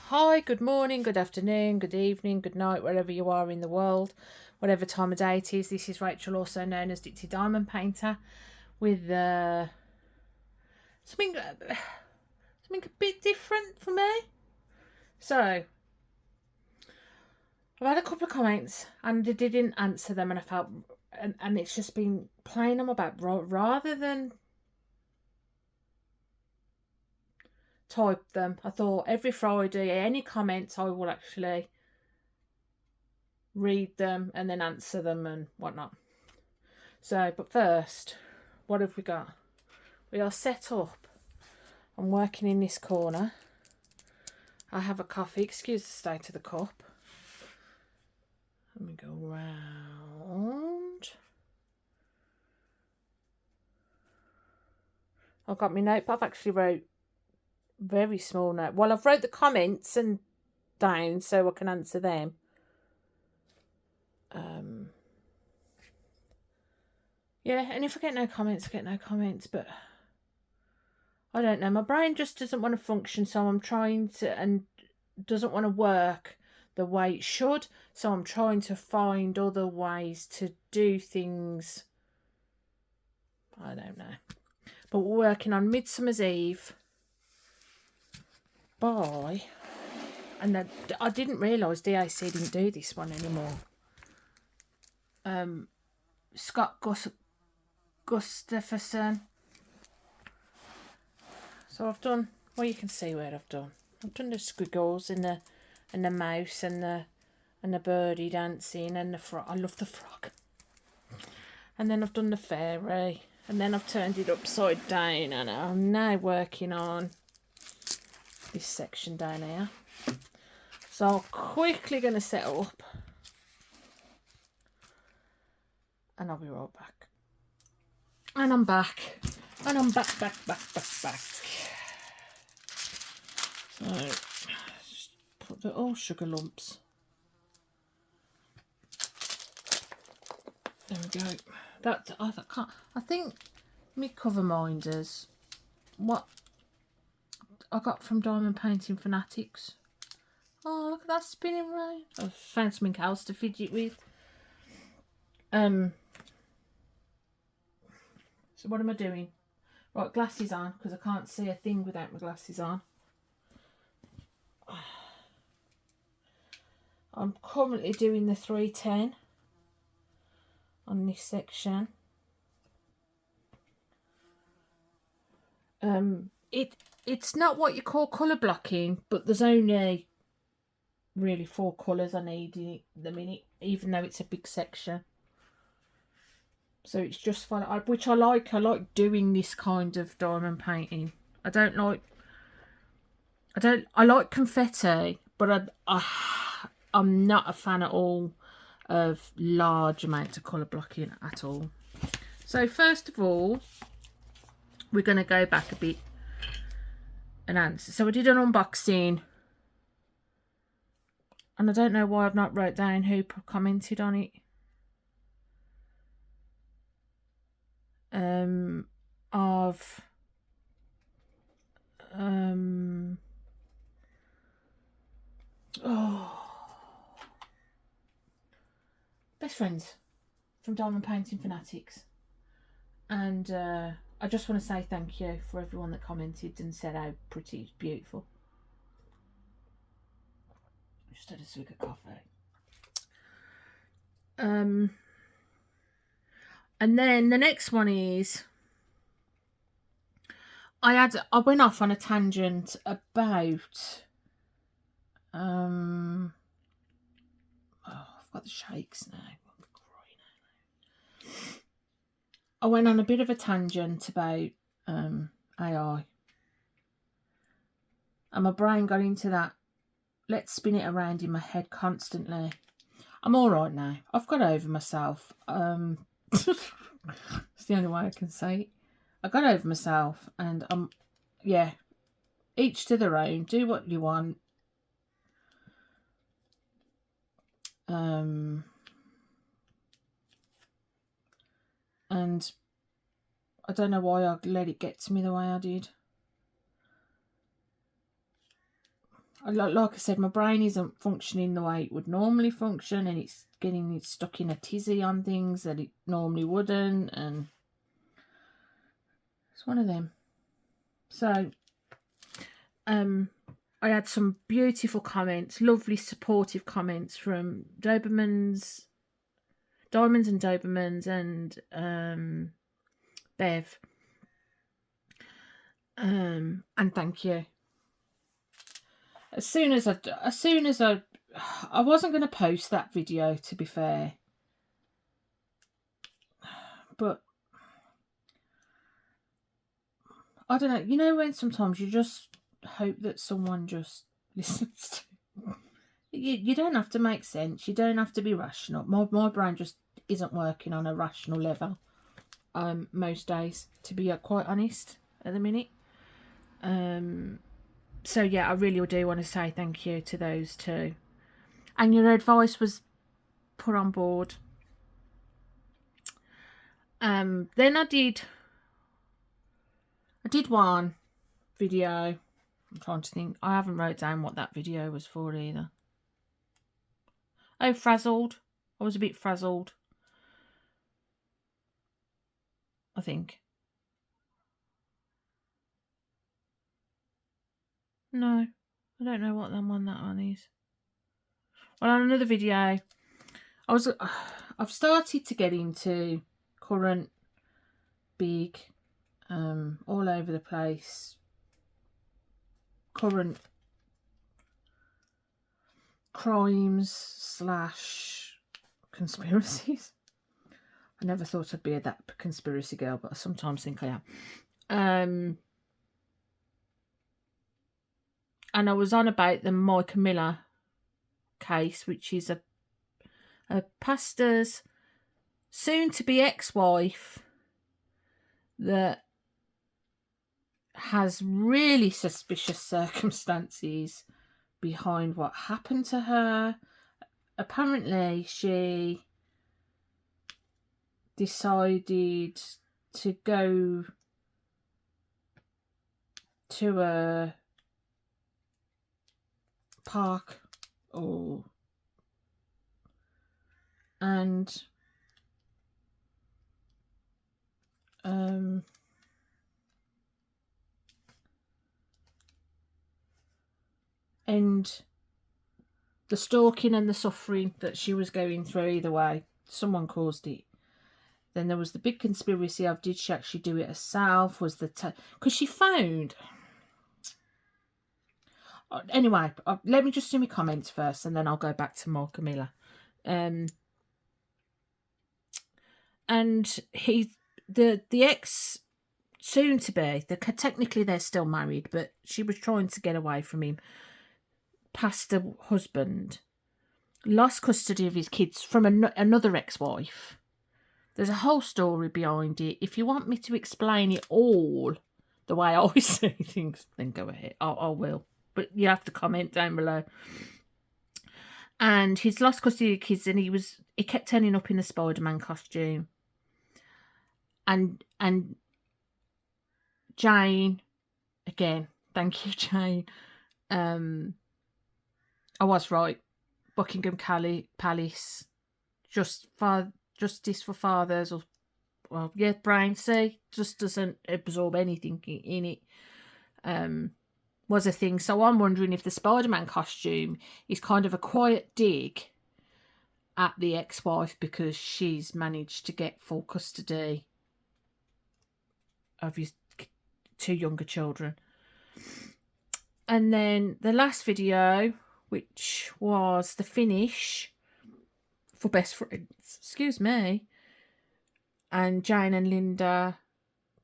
Hi, good morning, good afternoon, good evening, good night, wherever you are in the world, whatever time of day it is. This is Rachel, also known as Dixie Diamond Painter, with something a bit different for me. So, I've had a couple of comments and I didn't answer them, and I felt, and it's just been playing them about rather than type them. I thought every Friday, any comments, I will actually read them and then answer them and whatnot. So, but first, what have we got? We are set up. I'm working in this corner. I have a coffee. Excuse the state of the cup. Let me go round. I've got my notepad. I've actually wrote very small note. Well, I've wrote the comments and down so I can answer them. Yeah, and if I get no comments, I get no comments, but I don't know. My brain just doesn't want to function, so I'm trying to, and doesn't want to work the way it should. So I'm trying to find other ways to do things. I don't know. But we're working on Midsummer's Eve by, and I didn't realise DAC didn't do this one anymore. Scott Gustafsson. So I've done, well, you can see where I've done. I've done the squiggles and the mouse and the birdie dancing and the frog. I love the frog. And then I've done the fairy, and then I've turned it upside down, and I'm now working on this section down here. So I'm quickly going to set up, and I'll be right back. And I'm back. And I'm back. So, just put the sugar lumps. There we go. I think me cover minders, what I got from Diamond Painting Fanatics. Oh, look at that spinning round. I've found something else to fidget with. So what am I doing? Right, glasses on, because I can't see a thing without my glasses on. I'm currently doing the 310 on this section. It's not what you call colour blocking, but there's only really 4 colours I need in it at the minute, even though it's a big section. So it's just fun, which I like. I like doing this kind of diamond painting. I like confetti, but I'm not a fan at all of large amounts of colour blocking at all. So first of all, we're going to go back a bit and answer. So I did an unboxing, and I don't know why I've not wrote down who commented on it. Best friends from Diamond Painting Fanatics, and I just want to say thank you for everyone that commented and said how pretty it's beautiful. Just had a swig of coffee. And then the next one is, I went off on a tangent about I've got the shakes now. I went on a bit of a tangent about AI, and my brain got into that. Let's spin it around in my head constantly. I'm all right now. I've got over myself. It's the only way I can say it. I got over myself, and yeah, each to their own. Do what you want. And I don't know why I let it get to me the way I did. like I said, my brain isn't functioning the way it would normally function, and it's getting it stuck in a tizzy on things that it normally wouldn't, and it's one of them. So, I had some beautiful comments, lovely supportive comments from Diamonds and Dobermans and Bev. And thank you. As soon as I wasn't going to post that video, to be fair, but I don't know. You know when sometimes you just hope that someone just listens to you don't have to make sense. You don't have to be rational. My brain just isn't working on a rational level most days, to be quite honest, at the minute. So yeah, I really do want to say thank you to those two. And your advice was put on board. Then I did one video. I'm trying to think. I haven't wrote down what that video was for either. Oh, frazzled. I was a bit frazzled, I think. No, I don't know what that one is. Well, on another video, I've started to get into current big, all over the place, current crimes / conspiracies. I never thought I'd be that conspiracy girl, but I sometimes think I am. And I was on about the Micah Miller case, which is a pastor's soon-to-be ex-wife that has really suspicious circumstances behind what happened to her. Apparently, she decided to go to a park and the stalking and the suffering that she was going through, either way, someone caused it. Then there was the big conspiracy of, did she actually do it herself? Was the because she found... Anyway, let me just do my comments first, and then I'll go back to Micah Miller. And the ex, soon to be, technically they're still married, but she was trying to get away from him. Pastor husband lost custody of his kids from another ex-wife. There's a whole story behind it. If you want me to explain it all the way I see things, then go ahead. I will. But you have to comment down below. And he's lost custody of the kids, and he kept turning up in the Spider-Man costume. And Jane, again, thank you, Jane. I was right. Buckingham Palace, justice for fathers, or well, yeah, brain. See, just doesn't absorb anything in it. Was a thing. So I'm wondering if the Spider-Man costume is kind of a quiet dig at the ex-wife because she's managed to get full custody of his two younger children. And then the last video, which was the finish for Best Friends, excuse me, and Jane and Linda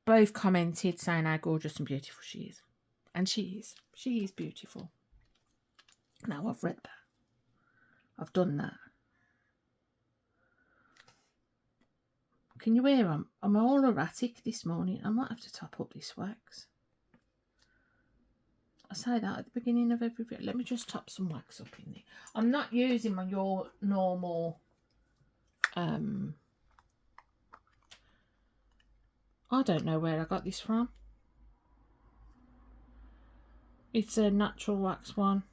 both commented saying how gorgeous and beautiful she is. And she is beautiful. Now I've read that. I've done that. Can you hear I'm all erratic this morning. I might have to top up this wax. I say that at the beginning of every video. Let me just top some wax up in there. I'm not using your normal I don't know where I got this from. It's a natural wax one.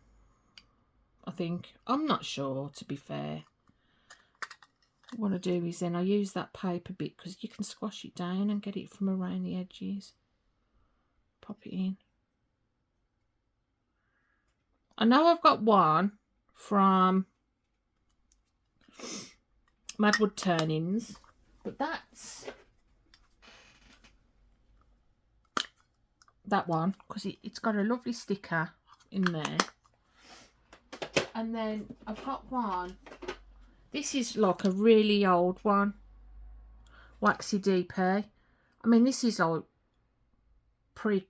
I think. I'm not sure, to be fair. What I do is then I use that paper bit because you can squash it down and get it from around the edges. Pop it in. I know I've got one from Madwood Turnings, but that's that one because it's got a lovely sticker in there. And then I've got one. This is like a really old one. Waxy DP. I mean, this is like pre-COVID.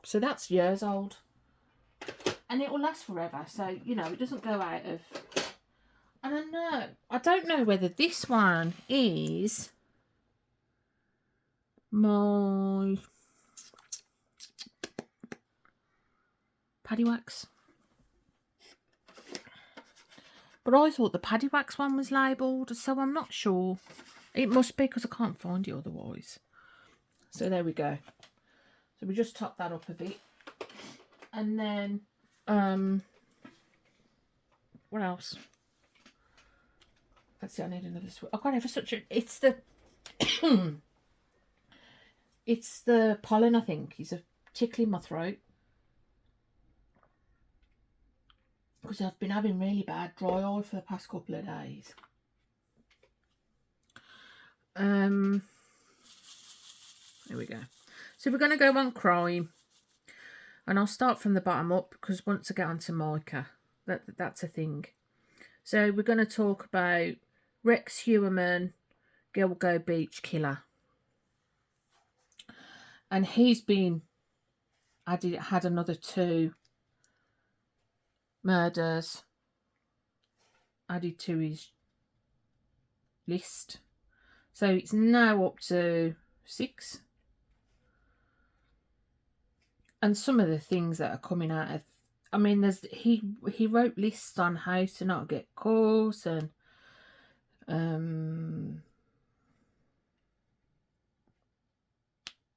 So that's years old. And it will last forever. So, you know, it doesn't go out of... And I don't know whether this one is my Paddy Wax. But I thought the Paddy Wax one was labelled, so I'm not sure. It must be because I can't find it otherwise. So there we go. So we just top that up a bit. And then, what else? Let's see, I need another switch. I can't have such a, it's the, it's the pollen, I think. It's a tickling my throat. Because I've been having really bad dry eye for the past couple of days. There we go. So we're going to go on crime. And I'll start from the bottom up because once I get onto mica, that's a thing. So we're going to talk about Rex Heuermann, Gilgo Beach killer. And he's been, had another 2 murders added to his list. So it's now up to 6. And some of the things that are coming out of, I mean, there's he wrote lists on how to not get caught and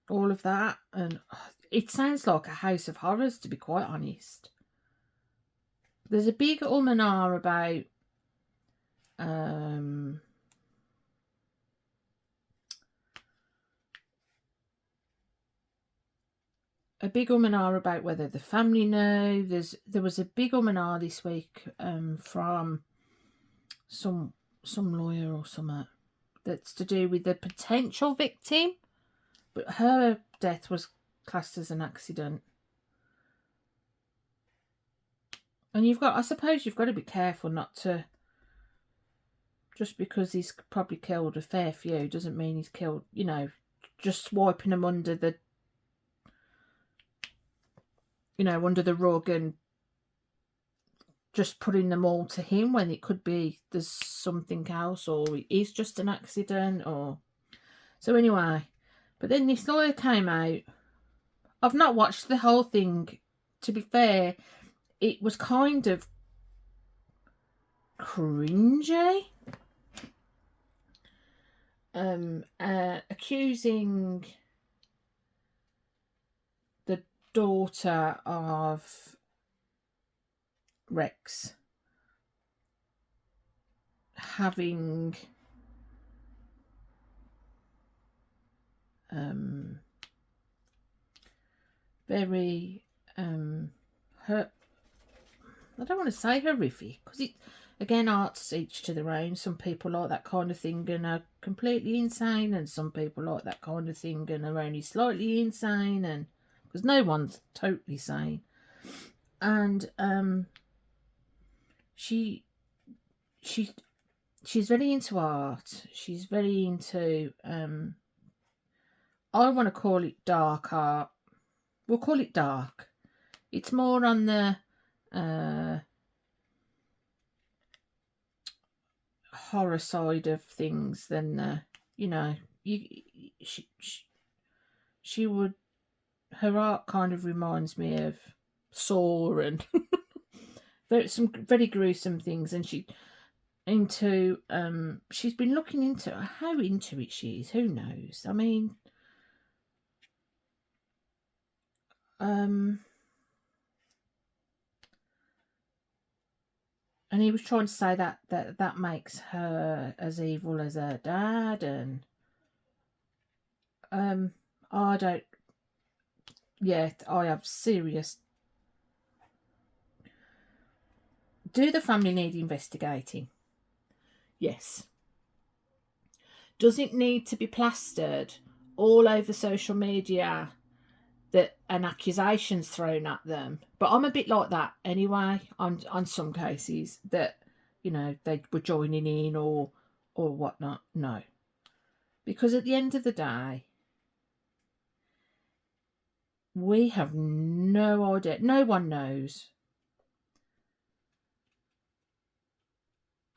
all of that, and it sounds like a house of horrors, to be quite honest. There's a big and about a big about whether the family know. There was a big this week from some lawyer or something that's to do with the potential victim, but her death was classed as an accident. And I suppose you've got to be careful not to, just because he's probably killed a fair few doesn't mean he's killed, you know, just swiping them under the, you know, under the rug and just putting them all to him when it could be there's something else, or it is just an accident, or... So anyway, but then this lawyer came out. I've not watched the whole thing, to be fair. It was kind of cringy. Accusing the daughter of Rex having very hurt. I don't want to say horrific because it, again, art's each to their own. Some people like that kind of thing and are completely insane, and some people like that kind of thing and are only slightly insane, and because no one's totally sane. And she's very into art. She's very into I want to call it dark art. We'll call it dark. It's more on the horror side of things than the, you know, she would, her art kind of reminds me of Saw and some very gruesome things, and she's been looking into how into it she is. Who knows? I mean, And he was trying to say that makes her as evil as her dad, and I don't. Yeah, I have serious. Do the family need investigating? Yes. Does it need to be plastered all over social media that an accusation's thrown at them? But I'm a bit like that anyway on some cases that, they were joining in or whatnot. No. Because at the end of the day, we have no idea. No one knows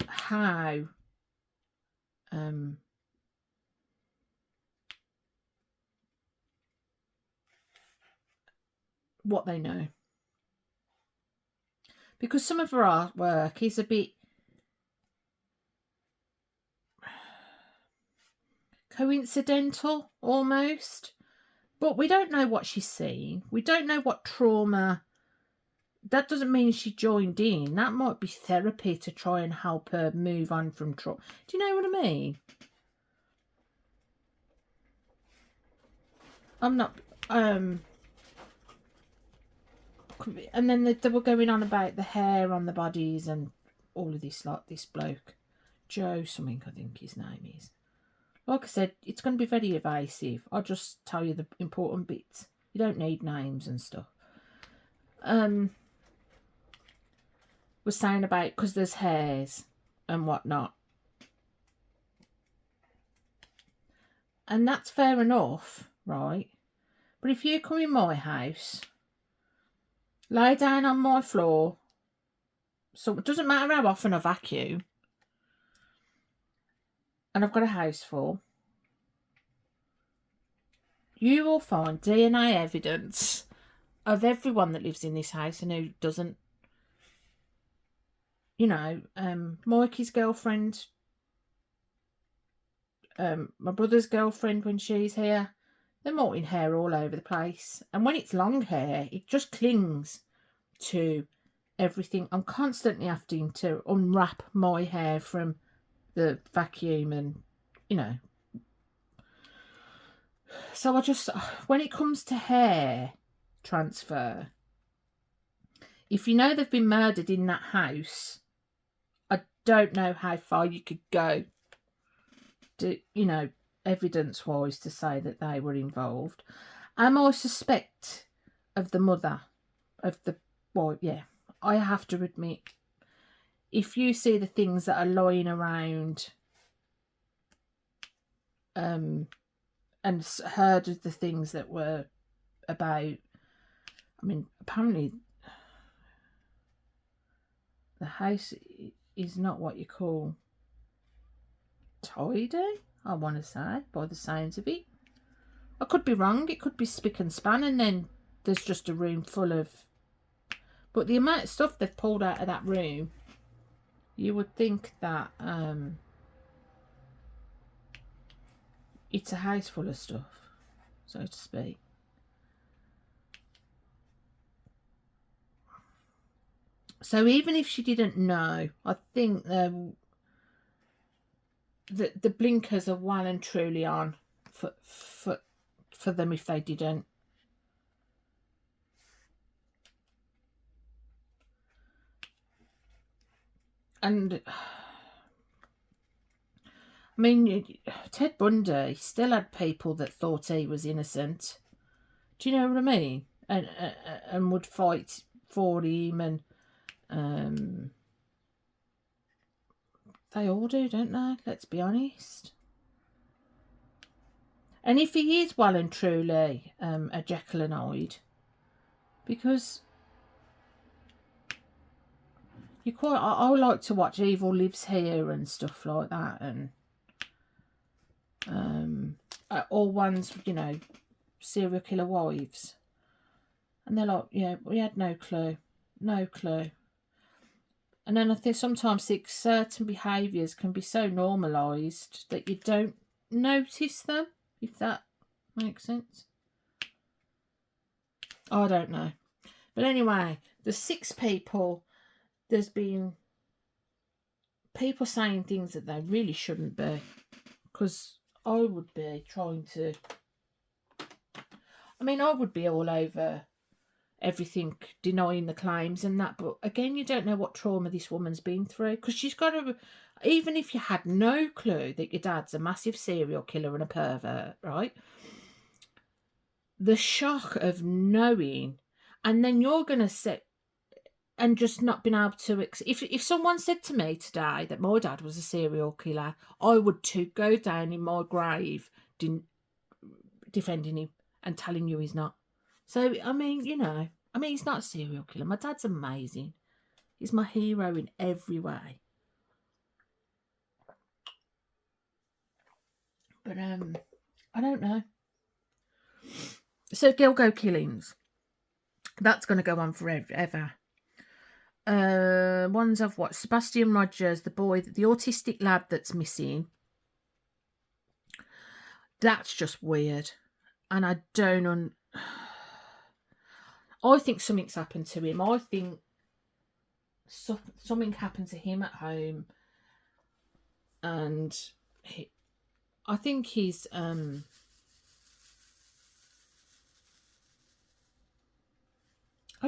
how what they know. Because some of her artwork is a bit coincidental almost. But we don't know what she's seen. We don't know what trauma. That doesn't mean she joined in. That might be therapy to try and help her move on from trauma. Do you know what I mean? I'm not. And then they were going on about the hair on the bodies and all of this, like this bloke, Joe something, I think his name is. Like I said, it's going to be very evasive. I'll just tell you the important bits. You don't need names and stuff. Was saying about because there's hairs and whatnot. And that's fair enough, right? But if you come in my house, lie down on my floor, so it doesn't matter how often I vacuum, and I've got a house full, you will find DNA evidence of everyone that lives in this house and who doesn't. Mikey's girlfriend, my brother's girlfriend when she's here, they're molting hair all over the place. And when it's long hair, it just clings to everything. I'm constantly having to unwrap my hair from the vacuum and, So when it comes to hair transfer, if you know they've been murdered in that house, I don't know how far you could go to, evidence-wise to say that they were involved. Am I suspect of the mother of the boy? Yeah, I have to admit, if you see the things that are lying around, and heard of the things that were about, apparently the house is not what you call tidy, I want to say, by the sounds of it. I could be wrong. It could be spick and span, and then there's just a room full of... But the amount of stuff they've pulled out of that room, you would think that it's a house full of stuff, so to speak. So even if she didn't know, I think the blinkers are well and truly on for them if they didn't. And Ted Bundy still had people that thought he was innocent. Do you know what I mean? And would fight for him, and they all do, don't they? Let's be honest. And if he is well and truly a Jekyll and Hyde, because I like to watch Evil Lives Here and stuff like that, and all ones, serial killer wives, and they're like, yeah, we had no clue. And then I think sometimes certain behaviours can be so normalised that you don't notice them, if that makes sense. I don't know. But anyway, there's 6 people. There's been people saying things that they really shouldn't be, because I would be trying to. I mean, I would be all over everything, denying the claims and that. But again, you don't know what trauma this woman's been through, because she's got to. Even if you had no clue that your dad's a massive serial killer and a pervert, right? The shock of knowing, and then you're going to sit and just not being able to. If someone said to me today that my dad was a serial killer, I would too go down in my grave defending him and telling you he's not. So, I mean, he's not a serial killer. My dad's amazing. He's my hero in every way. But, I don't know. So, Gilgo killings. That's going to go on forever. Ones I've watched. Sebastian Rogers, the boy, the autistic lad that's missing. That's just weird. And I don't... I think something's happened to him. I think something happened to him at home. And I think he's... I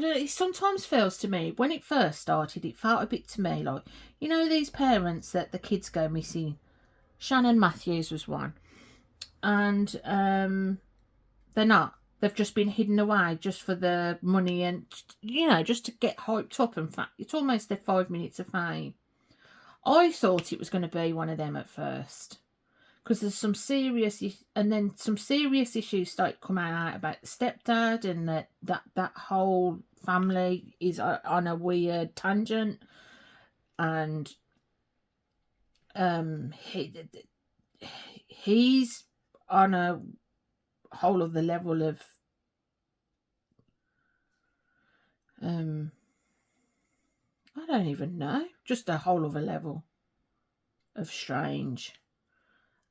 don't know, it sometimes feels to me, when it first started, it felt a bit to me like, these parents that the kids go missing. Shannon Matthews was one. And they're not. They've just been hidden away just for the money and, just to get hyped up. In fact, it's almost their 5 minutes of fame. I thought it was going to be one of them at first, because there's some serious, and then some serious issues start coming out about the stepdad, and that whole family is on a weird tangent, and he's on a whole other level of I don't even know, just a whole other level of strange.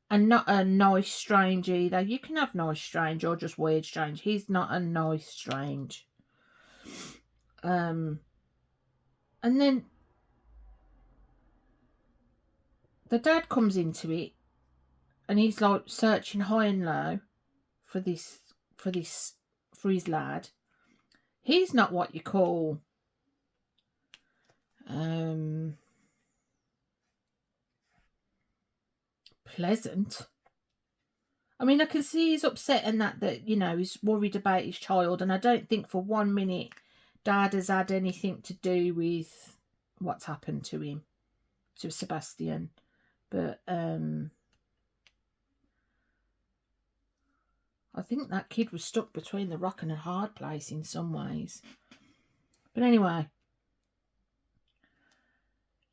And not a nice strange either. You can have nice strange or just weird strange. He's not a nice strange. And then the dad comes into it, and he's like searching high and low for his lad. He's not what you call pleasant. I mean, I can see he's upset and that he's worried about his child, and I don't think for 1 minute Dad has had anything to do with what's happened to him, to Sebastian. But I think that kid was stuck between the rock and a hard place in some ways. But anyway,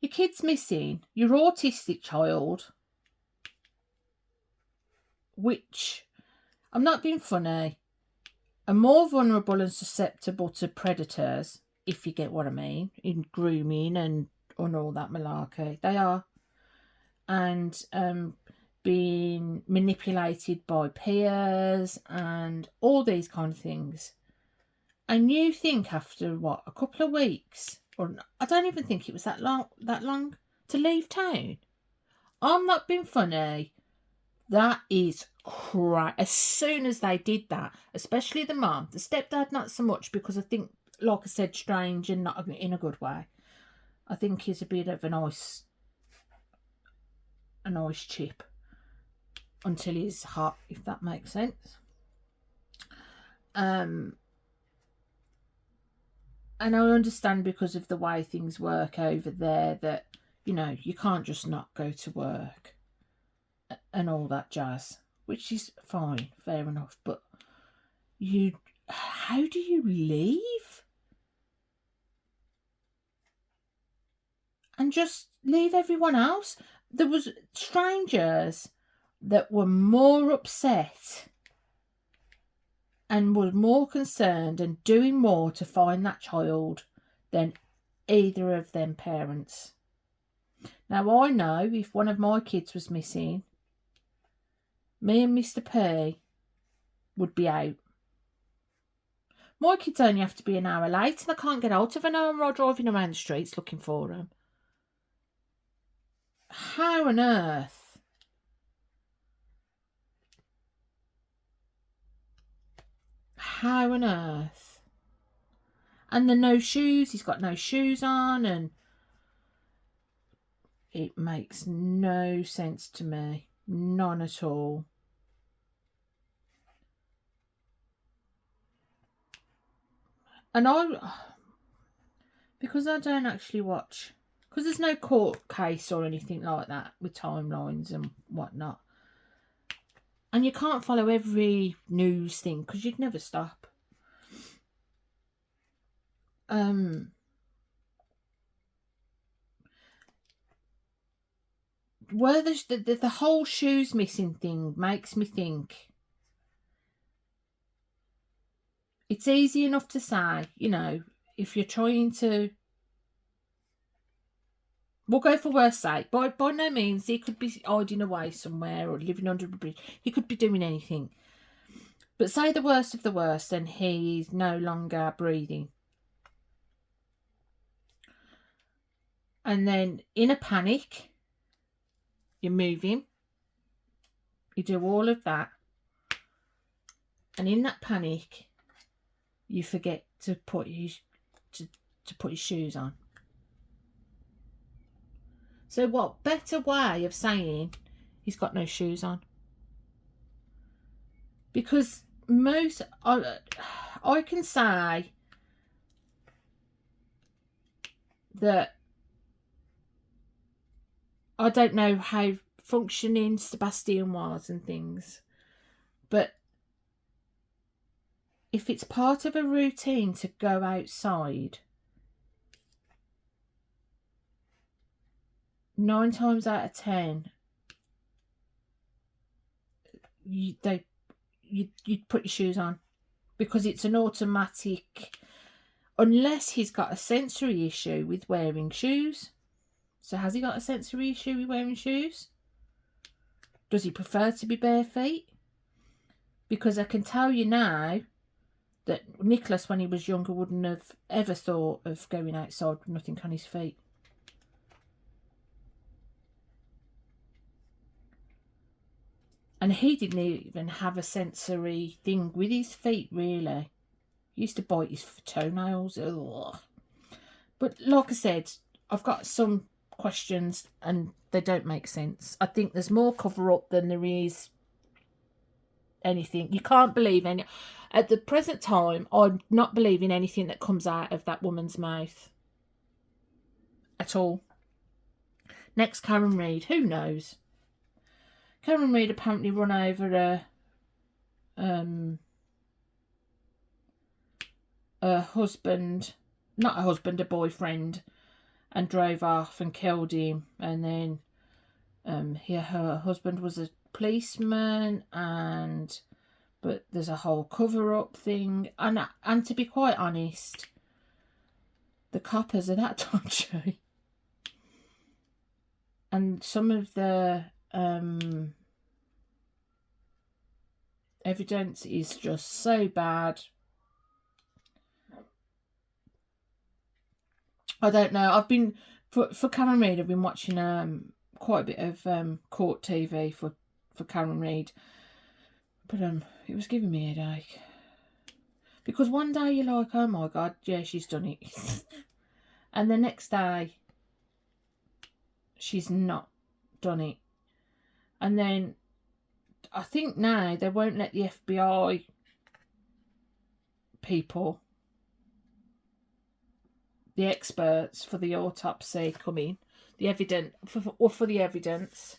your kid's missing, your autistic child, which, I'm not being funny, are more vulnerable and susceptible to predators, if you get what I mean, in grooming and all that malarkey. They are. And being manipulated by peers and all these kind of things. And you think after, a couple of weeks, or I don't even think it was that long to leave town. I'm not being funny. That is crazy. As soon as they did that, especially the mum, the stepdad not so much, because I think, like I said, strange and not in a good way. I think he's a bit of a nice chip until he's hot, if that makes sense. And I understand, because of the way things work over there, that you can't just not go to work and all that jazz, which is fine, fair enough. But how do you leave and just leave everyone else? There was strangers that were more upset and were more concerned and doing more to find that child than either of them parents. Now, I know if one of my kids was missing, me and Mr. P would be out. My kids only have to be an hour late, and I can't get out of an hour while driving around the streets looking for them. how on earth? How on earth? And the no shoes, he's got no shoes on, and it makes no sense to me. None at all. And because I don't actually watch, because there's no court case or anything like that with timelines and whatnot. And you can't follow every news thing because you'd never stop. Where the whole shoes missing thing makes me think it's easy enough to say, you know, if you're trying to, we'll go for worst sake. By no means, he could be hiding away somewhere or living under a bridge. He could be doing anything. But say the worst of the worst, and he's no longer breathing. And then, in a panic, you move him. You do all of that. And in that panic, you forget to put his shoes on. So what better way of saying he's got no shoes on? Because I can say that I don't know how functioning Sebastian was and things, but if it's part of a routine to go outside, 9 times out of 10, you'd put your shoes on, because it's an automatic, unless he's got a sensory issue with wearing shoes. So has he got a sensory issue with wearing shoes? Does he prefer to be bare feet? Because I can tell you now that Nicholas, when he was younger, wouldn't have ever thought of going outside with nothing on his feet. And he didn't even have a sensory thing with his feet, really. He used to bite his toenails. Ugh. But like I said, I've got some questions and they don't make sense. I think there's more cover-up than there is anything. You can't believe any... At the present time, I'm not believing anything that comes out of that woman's mouth. At all. Next, Karen Reid. Who knows? Karen Reid apparently run over a husband, not a husband, a boyfriend, and drove off and killed him. And then her husband was a policeman, but there's a whole cover-up thing. And to be quite honest, the coppers are that dodgy. And some of the evidence is just so bad. I don't know. I've been for Karen Reid. I've been watching quite a bit of court TV for Karen Reid, but it was giving me a headache, because one day you're like, oh my god, yeah, she's done it, and the next day she's not done it. And then I think now they won't let the FBI people, the experts for the autopsy, come in. The evidence for the evidence.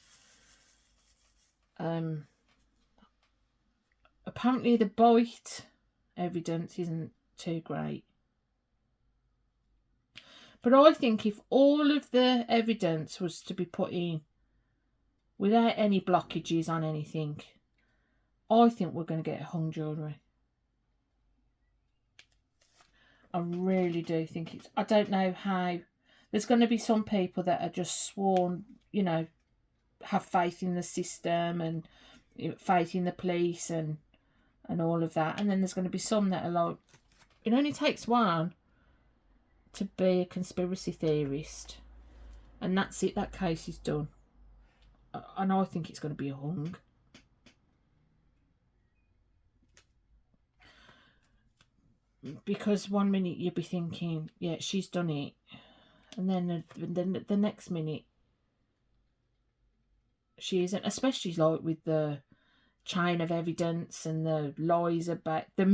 Apparently the bite evidence isn't too great. But I think if all of the evidence was to be put in without any blockages on anything, I think we're going to get a hung jury. I really do think it's... I don't know how... There's going to be some people that are just sworn, you know, have faith in the system and faith in the police and all of that. And then there's going to be some that are like, it only takes one to be a conspiracy theorist. And that's it. That case is done. and I think it's going to be hung. Because one minute you'll be thinking, yeah, she's done it, and then the next minute she isn't. Especially like with the chain of evidence and the lies about the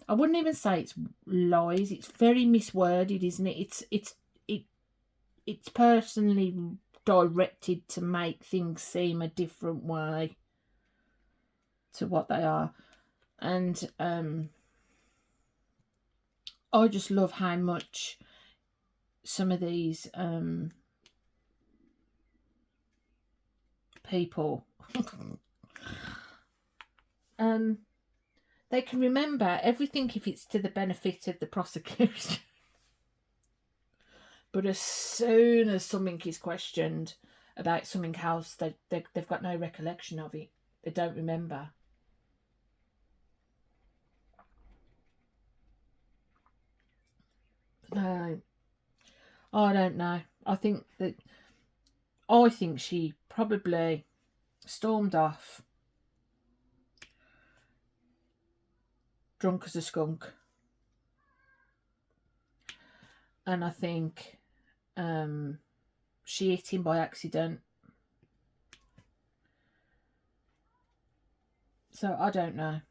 I wouldn't even say it's lies. It's very misworded, isn't it? It's personally directed to make things seem a different way to what they are, and I just love how much some of these people they can remember everything if it's to the benefit of the prosecution. But as soon as something is questioned about something else, they've got no recollection of it. They don't remember. No, I don't know. I think she probably stormed off, drunk as a skunk, and I think she hit him by accident. So I don't know.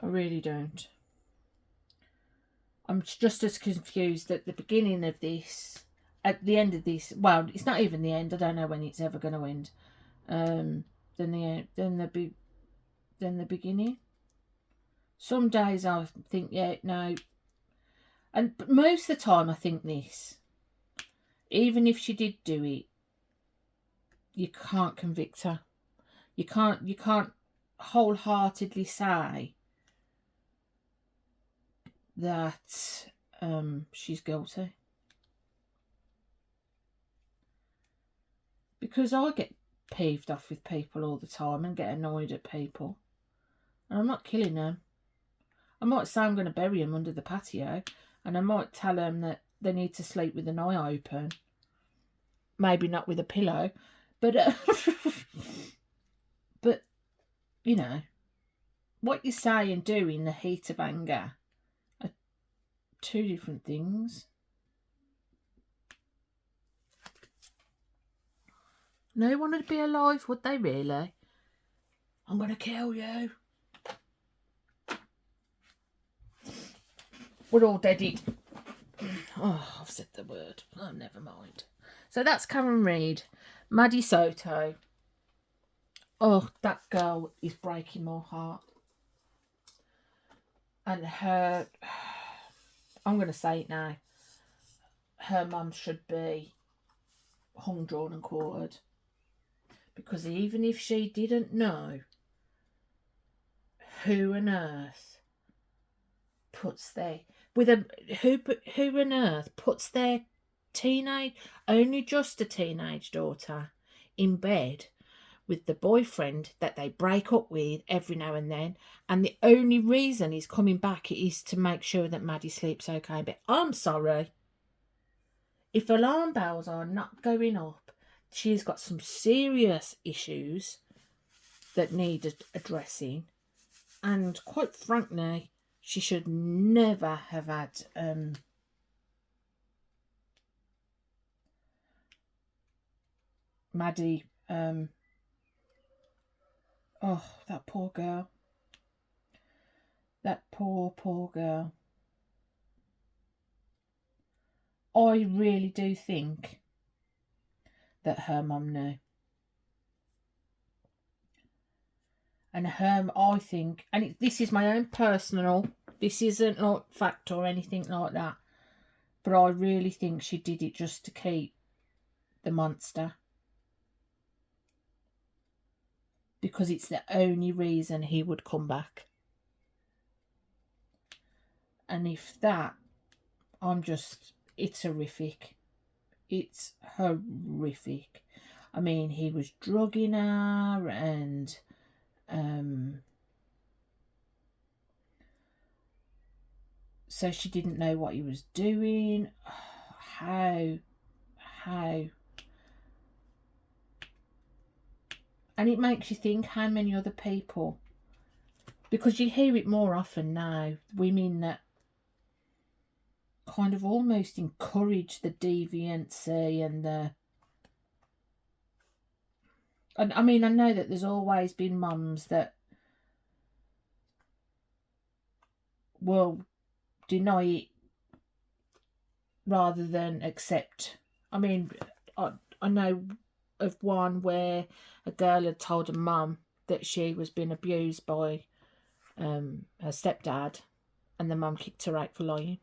I really don't. I'm just as confused at the beginning of this, at the end of this. Well, it's not even the end. I don't know when it's ever going to end. Than the beginning. Some days I think, yeah, no. But most of the time I think this. Even if she did do it, you can't convict her. You can't wholeheartedly say that she's guilty. Because I get peeved off with people all the time and get annoyed at people. And I'm not killing them. I might say I'm going to bury them under the patio, and I might tell them that they need to sleep with an eye open. Maybe not with a pillow, but but you know, what you say and do in the heat of anger are two different things. No one would be alive, would they really? I'm going to kill you. We're all dead. Oh, I've said the word. Oh, never mind. So that's Karen Reid. Maddie Soto. Oh, that girl is breaking my heart. And her, I'm going to say it now, her mum should be hung, drawn and quartered. Because even if she didn't know, who on earth puts their who on earth puts their only just a teenage daughter in bed with the boyfriend that they break up with every now and then, and the only reason he's coming back is to make sure that Maddie sleeps okay. But I'm sorry, if alarm bells are not going up, she's got some serious issues that need addressing, and quite frankly, she should never have had Maddie. Oh, that poor girl. That poor girl. I really do think that her mum knew. And I think, and this is my own personal, this isn't like fact or anything like that, but I really think she did it just to keep the monster. Because it's the only reason he would come back. And if that, it's horrific. It's horrific. I mean, he was drugging her and so she didn't know what he was doing. How And it makes you think how many other people, because you hear it more often now, women that kind of almost encourage the deviancy and the... And I mean, I know that there's always been mums that will deny it rather than accept. I mean, I know of one where a girl had told her mum that she was being abused by her stepdad, and the mum kicked her out for lying.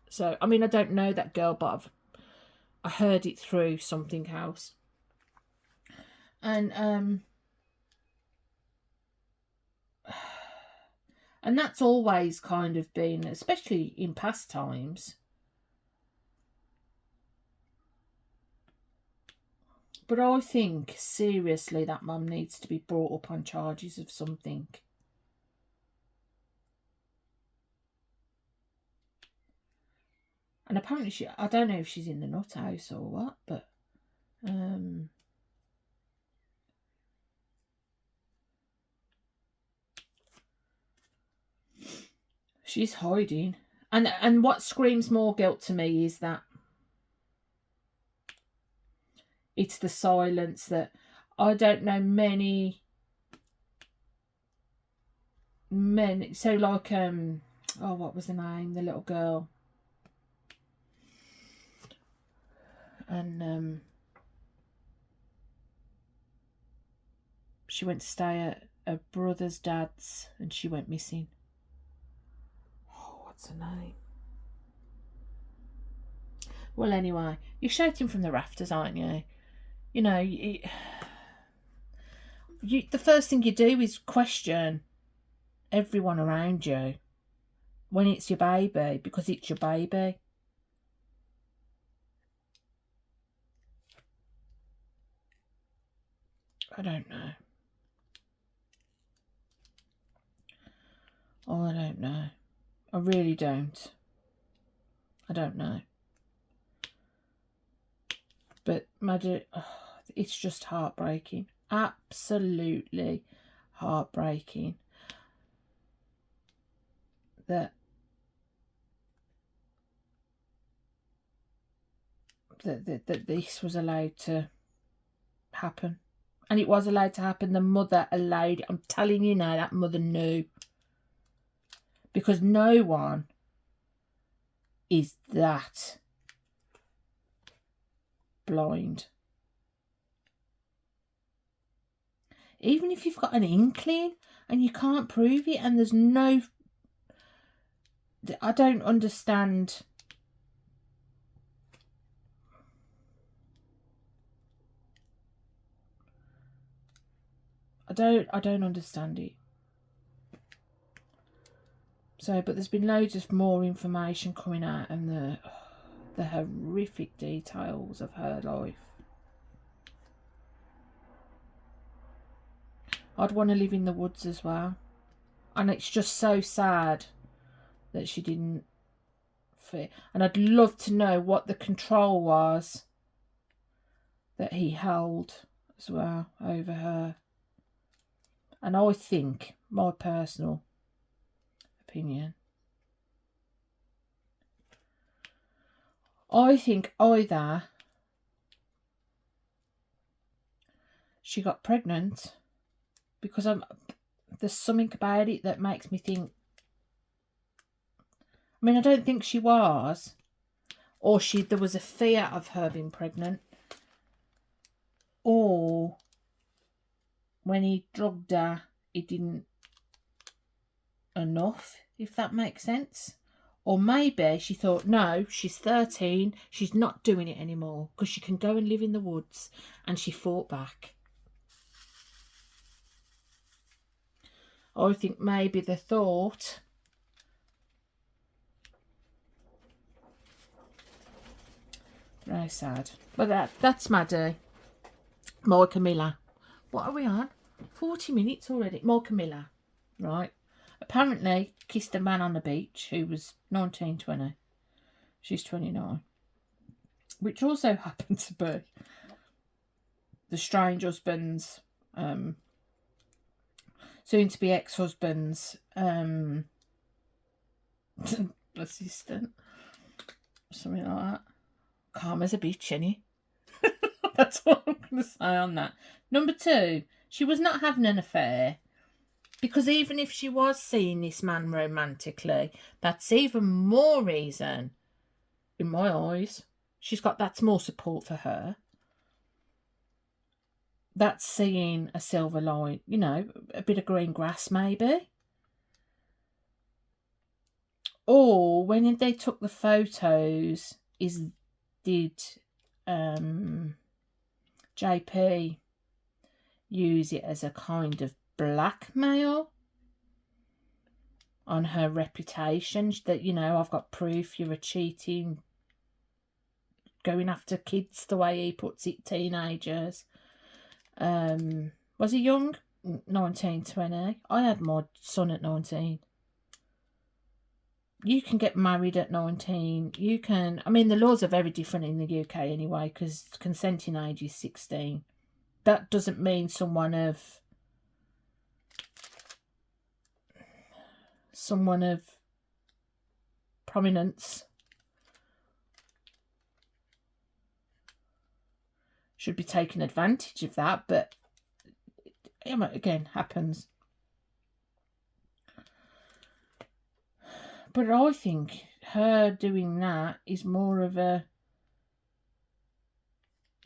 So, I mean, I don't know that girl, but I heard it through something else. And that's always kind of been, especially in past times. But I think, seriously, that mum needs to be brought up on charges of something. And apparently I don't know if she's in the nut house or what, but she's hiding. And what screams more guilt to me is that it's the silence. That I don't know many, so like oh, what was the name? The little girl. And she went to stay at her brother's dad's and she went missing. Oh, what's her name? Well, anyway, you're shouting from the rafters, aren't you? You know, the first thing you do is question everyone around you when it's your baby, because it's your baby. I don't know. Oh, I don't know. I really don't. I don't know. But Maddie, it's just heartbreaking. Absolutely heartbreaking. That this was allowed to happen. And it was allowed to happen. The mother allowed it. I'm telling you now, that mother knew. Because no one is that blind. Even if you've got an inkling and you can't prove it, and there's no... I don't understand. I don't understand it. So, but there's been loads of more information coming out, and the horrific details of her life. I'd want to live in the woods as well. And it's just so sad that she didn't fit. And I'd love to know what the control was that he held as well over her. And I think, my personal opinion, I think either she got pregnant, because there's something about it that makes me think. I mean, I don't think she was, or there was a fear of her being pregnant, or when he drugged her, he didn't enough, if that makes sense. Or maybe she thought, no, she's 13, she's not doing it anymore because she can go and live in the woods, and she fought back. I think maybe the thought... Very sad. But that's Maddie. More Camilla. What are we on? 40 minutes already. More Camilla. Right. Apparently kissed a man on the beach who was 19, 20. She's 29. Which also happened to be the strange husband's soon to be ex-husband's assistant, something like that. Calm as a bitch, any. That's what I'm going to say on that. Number 2, she was not having an affair, because even if she was seeing this man romantically, that's even more reason, in my eyes. That's more support for her. That's seeing a silver line, you know, a bit of green grass maybe. Or when they took the photos, did JP use it as a kind of blackmail on her reputation, that, you know, I've got proof you're a cheating, going after kids, the way he puts it, teenagers. Was he young? 19, 20. I had my son at 19. You can get married at 19. You can, I mean, the laws are very different in the UK anyway, because consenting age is 16. That doesn't mean someone of prominence should be taking advantage of that, but again, happens. But I think her doing that is more of a,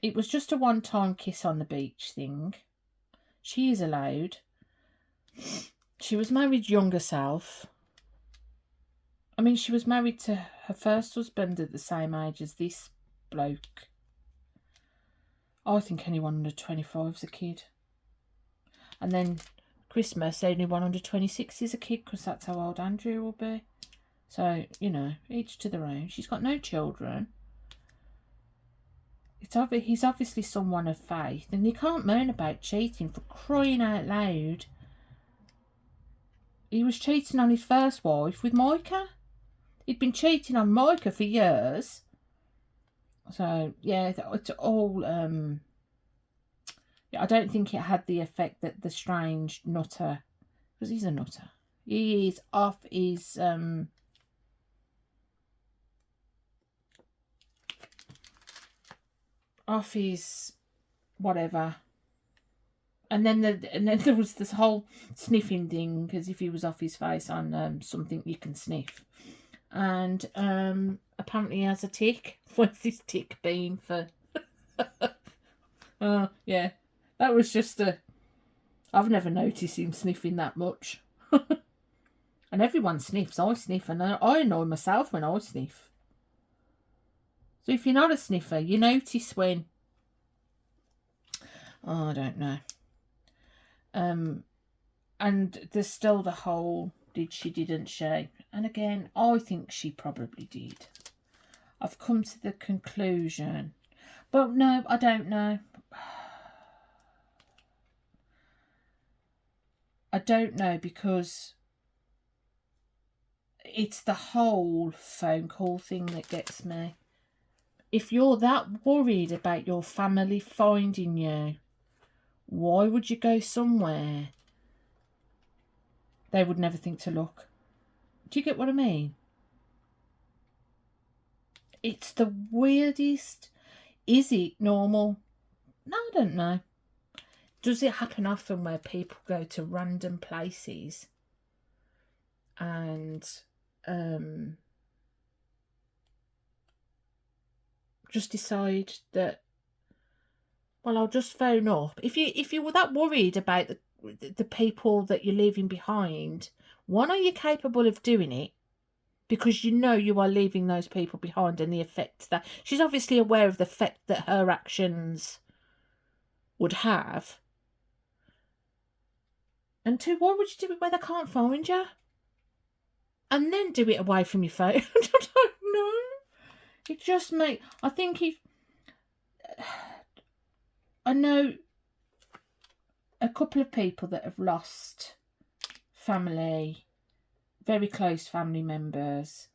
it was just a one-time kiss on the beach thing. She is allowed. She was married young herself. I mean, she was married to her first husband at the same age as this bloke. I think anyone under 25 is a kid. And then Christmas, anyone under 26 is a kid, because that's how old Andrew will be. So, you know, each to their own. She's got no children. He's obviously someone of faith, and you can't moan about cheating, for crying out loud. He was cheating on his first wife with Micah. He'd been cheating on Micah for years. So, yeah, it's all... I don't think it had the effect that the strange nutter... Because he's a nutter. He is off his... off his... whatever. And then there was this whole sniffing thing, because if he was off his face on something you can sniff. And apparently he has a tick. What's this tick been for? Oh, yeah. That was just I've never noticed him sniffing that much. And everyone sniffs. I sniff, and I annoy myself when I sniff. So if you're not a sniffer, you notice when... Oh, I don't know. And there's still the whole did she, didn't she? And again, I think she probably did. I've come to the conclusion. But no, I don't know. I don't know, because it's the whole phone call thing that gets me. If you're that worried about your family finding you, why would you go somewhere they would never think to look? Do you get what I mean? It's the weirdest. Is it normal? No, I don't know. Does it happen often where people go to random places and just decide that, well, I'll just phone up? If you were that worried about the people that you're leaving behind, one, are you capable of doing it? Because you know you are leaving those people behind, and the effect that... She's obviously aware of the effect that her actions would have. And two, why would you do it where they can't find you? And then do it away from your phone? I don't know. It just makes... I think if... I know a couple of people that have lost family, very close family members,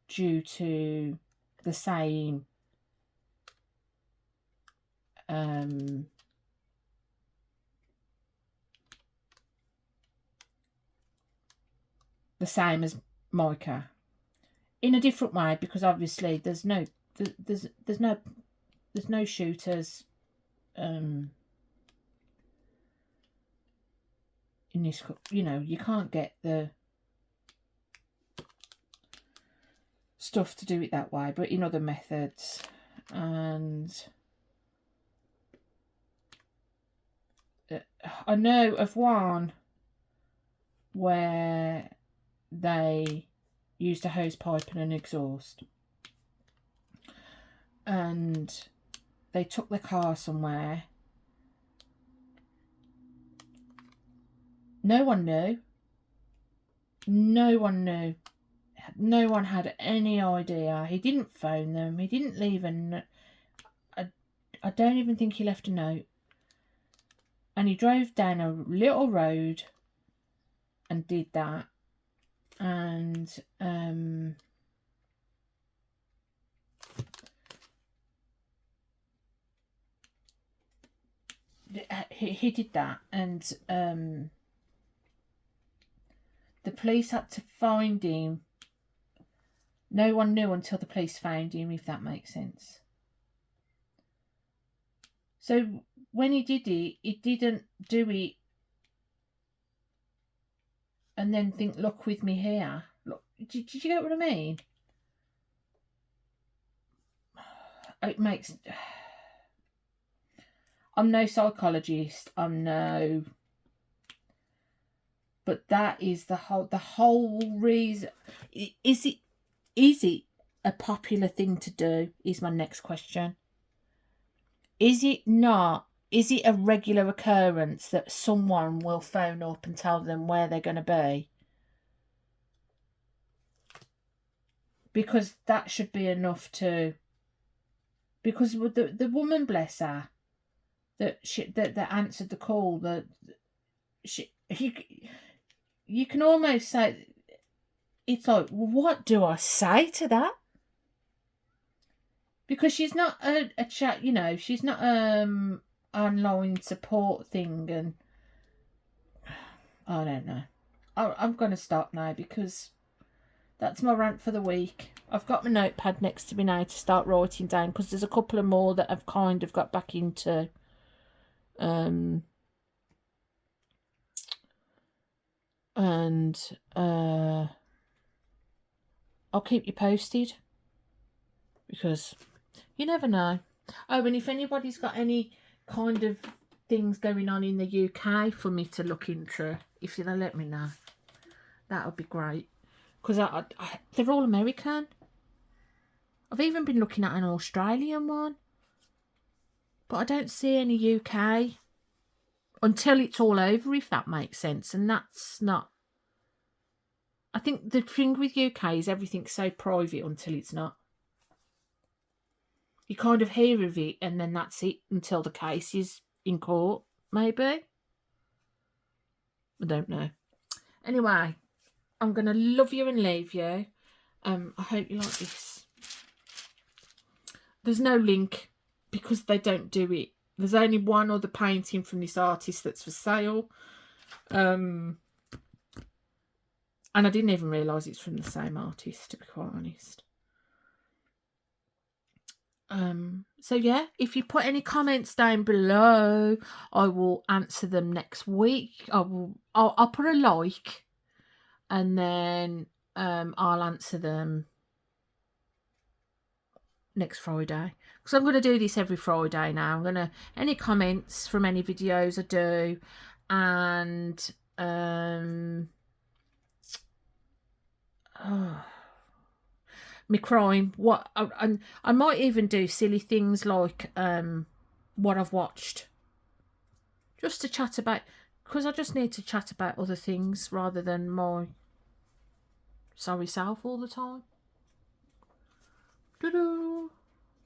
due to the same the same as my car, in a different way, because obviously there's no shooters in this, you know, you can't get the stuff to do it that way, but in other methods. And I know of one where they used a hose pipe and an exhaust, and they took the car somewhere. No one knew. No one knew. No one had any idea. He didn't phone them. He didn't leave a note. I don't even think he left a note. And he drove down a little road and did that. And he did that, and the police had to find him. No one knew until the police found him, if that makes sense. So when he did it, he didn't do it and then think, look with me here. Look, did you get what I mean? It makes... I'm no psychologist. I'm no... But that is the whole reason. Is it a popular thing to do, is my next question. Is it not? Is it a regular occurrence that someone will phone up and tell them where they're going to be? Because that should be enough to... Because with the woman, bless her, that answered the call, you can almost say, it's like, what do I say to that? Because she's not a chat, you know, she's not online support thing, and I don't know. I'm going to stop now, because that's my rant for the week. I've got my notepad next to me now to start writing down, because there's a couple of more that I've kind of got back into. I'll keep you posted, because you never know. Oh, and if anybody's got any kind of things going on in the UK for me to look into, if you'll let me know, that would be great. Because they're all American. I've even been looking at an Australian one, but I don't see any UK until it's all over, if that makes sense. And that's not... I think the thing with UK is everything's so private until it's not. You kind of hear of it, and then that's it until the case is in court, maybe. I don't know. Anyway, I'm going to love you and leave you. I hope you like this. There's no link, because they don't do it. There's only one other painting from this artist that's for sale. And I didn't even realise it's from the same artist, to be quite honest. So yeah, if you put any comments down below, I will answer them next week. I'll put a like, and then I'll answer them next Friday, because I'm going to do this every Friday now. I'm going to... Any comments from any videos I do, and my crime, what I might even do silly things like what I've watched, just to chat about, because I just need to chat about other things rather than my sorry self all the time. Doo-doo.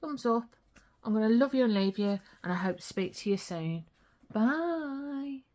Thumbs up. I'm going to love you and leave you, and I hope to speak to you soon. Bye.